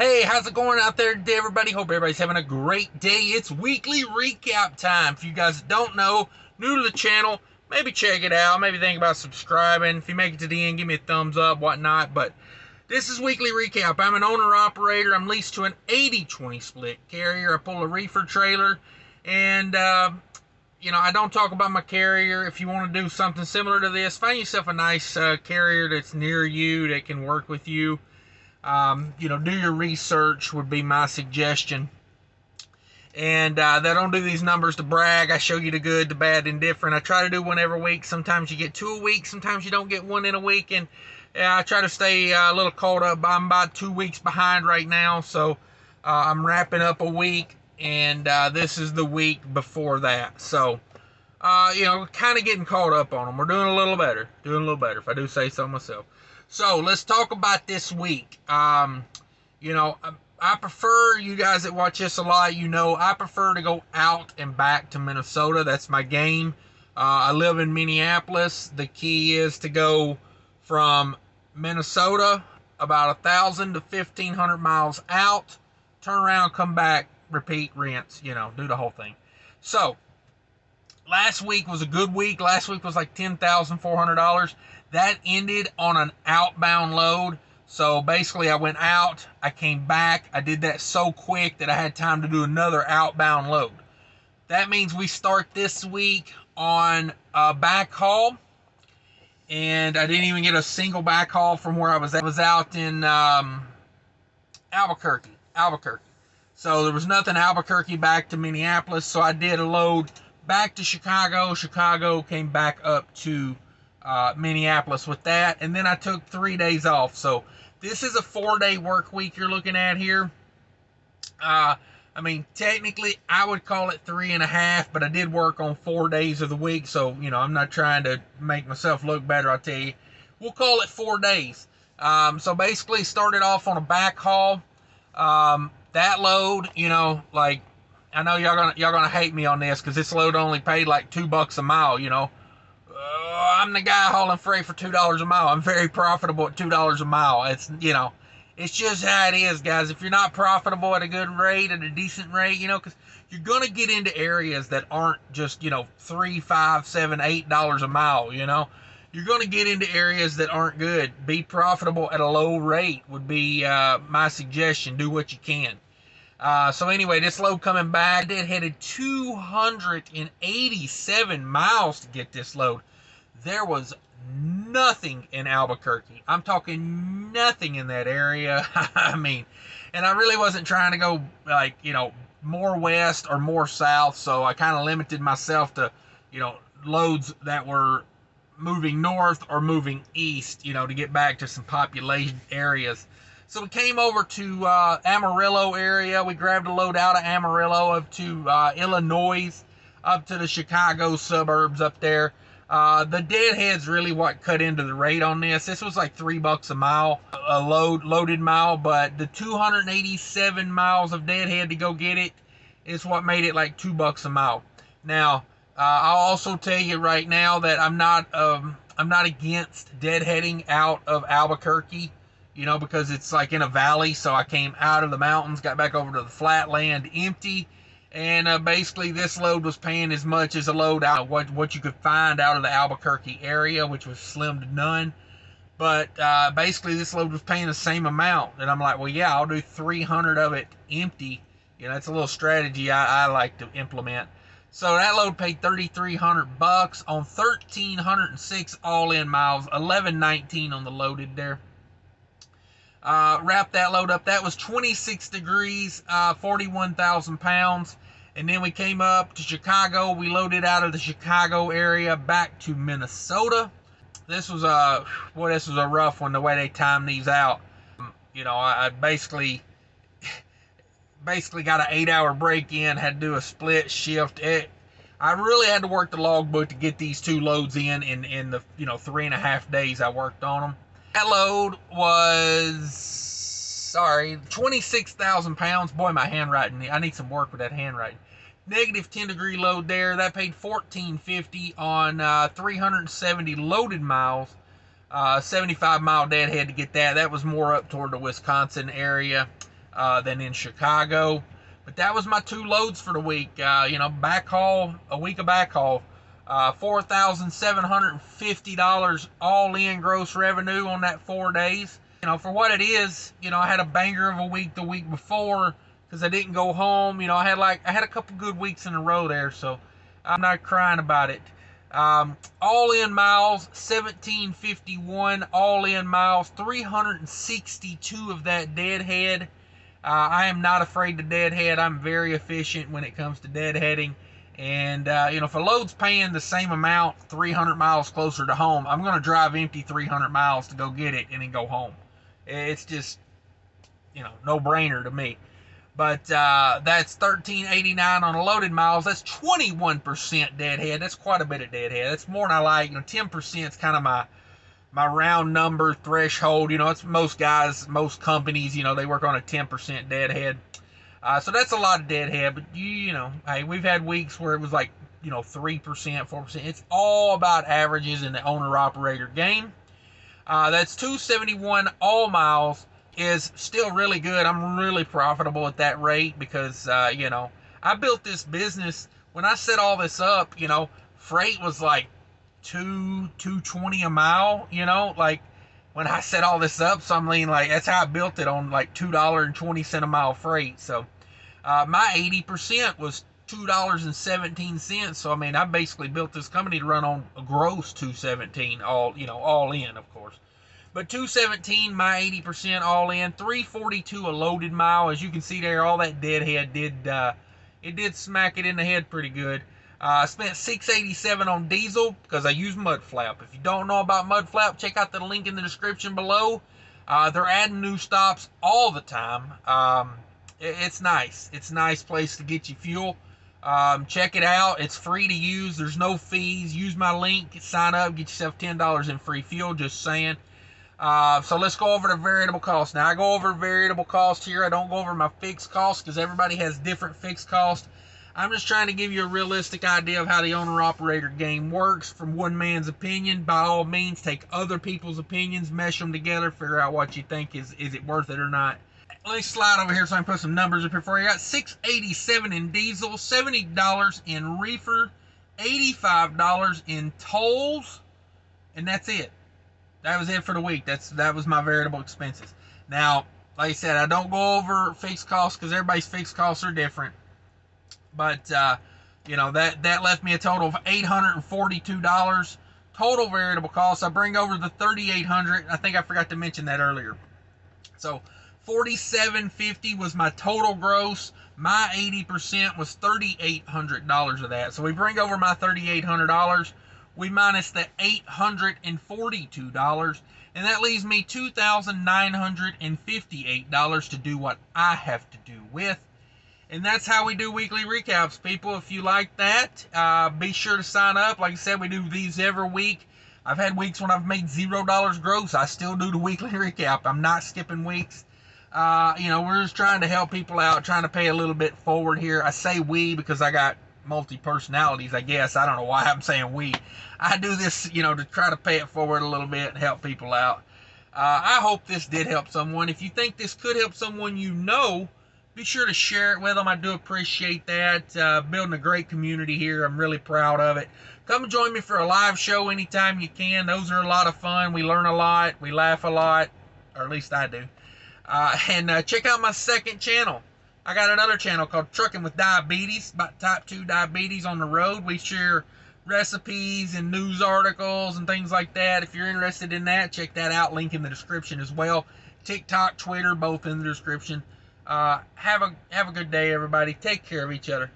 Hey, how's it going out there today, everybody? Hope everybody's having a great day. It's weekly recap time. If you guys don't know, new to the channel, maybe check it out. Maybe think about subscribing. If you make it to the end, give me a thumbs up, whatnot. But this is weekly recap. I'm an owner-operator. I'm leased to an 80-20 split carrier. I pull a reefer trailer. And, I don't talk about my carrier. If you want to do something similar to this, find yourself a nice carrier that's near you, that can work with you. Do your research would be my suggestion. And they don't do these numbers to brag. I show you the good, the bad, and indifferent. I try to do one every week. Sometimes you get 2 a week. Sometimes you don't get one in a week. And I try to stay a little caught up. I'm about 2 weeks behind right now. So I'm wrapping up a week. And this is the week before that. So, kind of getting caught up on them. We're doing a little better. If I do say so myself. So let's talk about this week. I prefer, you guys that watch this a lot, I prefer to go out and back to Minnesota. That's my game. I live in Minneapolis. The key is to go from Minnesota about 1,000 to 1,500 miles out, turn around, come back, repeat, rinse, do the whole thing. So last week was a good week. Last week was like $10,400. That ended on an outbound load. So basically I went out, I came back, I did that so quick that I had time to do another outbound load. That means we start this week on a backhaul. And I didn't even get a single backhaul from where I was at. I was out in Albuquerque. So there was nothing Albuquerque back to Minneapolis. So I did a load back to Chicago. Chicago came back up to Minneapolis with that, and then I took 3 days off. So this is a 4-day work week you're looking at here. Technically I would call it 3.5, but I did work on 4 days of the week, so I'm not trying to make myself look better. I'll tell you, we'll call it 4 days. So basically started off on a backhaul. That load, I know y'all gonna hate me on this because this load only paid like $2 a mile. I'm the guy hauling freight for $2 a mile. I'm very profitable at $2 a mile. It's just how it is, guys. If you're not profitable at a good rate, at a decent rate, because you're gonna get into areas that aren't just $3, $5, $7, $8 a mile. You're gonna get into areas that aren't good. Be profitable at a low rate would be my suggestion. Do what you can. So anyway, this load coming back, it headed 287 miles to get this load. There was nothing in Albuquerque. I'm talking nothing in that area. And I really wasn't trying to go more west or more south. So I kind of limited myself to, loads that were moving north or moving east, to get back to some population areas. So we came over to Amarillo area. We grabbed a load out of Amarillo up to Illinois, up to the Chicago suburbs up there. The deadhead's really what cut into the rate on this. This was like $3 a mile, a loaded mile, but the 287 miles of deadhead to go get it is what made it like $2 a mile. Now, I'll also tell you right now that I'm not against deadheading out of Albuquerque. Because it's like in a valley, so I came out of the mountains, got back over to the flat land empty, and basically this load was paying as much as a load out of what you could find out of the Albuquerque area, which was slim to none. But basically this load was paying the same amount, and I'm like, well, yeah, I'll do 300 of it empty. That's a little strategy I like to implement. So that load paid $3,300 on 1,306 all-in miles, 1,119 on the loaded there. Wrap that load up. That was 26 degrees, 41,000 pounds. And then we came up to Chicago. We loaded out of the Chicago area back to Minnesota. This was a rough one, the way they timed these out. I basically got an 8-hour break in, had to do a split shift. I really had to work the logbook to get these 2 loads in the 3.5 days I worked on them. That load was, 26,000 pounds. Boy, my handwriting, I need some work with that handwriting. Negative 10 degree load there. That paid $1,450 on 370 loaded miles. 75 mile deadhead to get that. That was more up toward the Wisconsin area. than in Chicago. But that was my 2 loads for the week. Backhaul, a week of backhaul. $4,750 all in gross revenue on that 4 days. For what it is, I had a banger of a week the week before because I didn't go home. I had a couple good weeks in a row there, so I'm not crying about it. All in miles, 1751 all in miles, 362 of that deadhead. I am not afraid to deadhead. I'm very efficient when it comes to deadheading. And, if a load's paying the same amount 300 miles closer to home, I'm going to drive empty 300 miles to go get it and then go home. It's just, no-brainer to me. But that's $13.89 on a loaded miles. That's 21% deadhead. That's quite a bit of deadhead. That's more than I like. 10% is kind of my round number threshold. It's most guys, most companies, they work on a 10% deadhead. So that's a lot of deadhead. But, hey, we've had weeks where it was like, 3%, 4%. It's all about averages in the owner-operator game. That's 271 all miles. Is still really good. I'm really profitable at that rate because, I built this business. When I set all this up, freight was like $2.20 a mile, like when I set all this up. So I'm that's how I built it, on like $2.20 a mile freight. So my 80% was $2.17. So I basically built this company to run on a gross $2.17, all in, of course. But $2.17, my 80% all in, $3.42 a loaded mile. As you can see there, all that deadhead did smack it in the head pretty good. I spent $6.87 on diesel because I use Mudflap. If you don't know about Mudflap, check out the link in the description below. They're adding new stops all the time. It's nice. It's a nice place to get you fuel. Check it out. It's free to use. There's no fees. Use my link. Sign up. Get yourself $10 in free fuel. Just saying. So let's go over the variable cost. Now, I go over variable cost here. I don't go over my fixed cost because everybody has different fixed cost. I'm just trying to give you a realistic idea of how the owner-operator game works from one man's opinion. By all means, take other people's opinions, mesh them together, figure out what you think is it worth it or not. Let me slide over here so I can put some numbers up here for you. I got $6.87 in diesel, $70 in reefer, $85 in tolls, and that's it. That was it for the week. That was my variable expenses. Now, like I said, I don't go over fixed costs because everybody's fixed costs are different. But, that left me a total of $842. Total variable costs. I bring over the $3,800. I think I forgot to mention that earlier. So, $4,750 was my total gross. My 80% was $3,800 of that. So, we bring over my $3,800. We minus the $842, and that leaves me $2,958 to do what I have to do with. And that's how we do weekly recaps, people. If you like that, be sure to sign up. Like I said, we do these every week. I've had weeks when I've made $0 gross. I still do the weekly recap. I'm not skipping weeks. We're just trying to help people out, trying to pay a little bit forward here. I say we because I got multi-personalities, I guess. I don't know why I'm saying we. I do this, to try to pay it forward a little bit and help people out. I hope this did help someone. If you think this could help someone be sure to share it with them. I do appreciate that. Building a great community here. I'm really proud of it. Come join me for a live show anytime you can. Those are a lot of fun. We learn a lot. We laugh a lot. Or at least I do. And check out my second channel. I got another channel called Trucking with Diabetes, about type 2 diabetes on the road. We share recipes and news articles and things like that. If you're interested in that, check that out. Link in the description as well. TikTok, Twitter, both in the description. Have a good day, everybody. Take care of each other.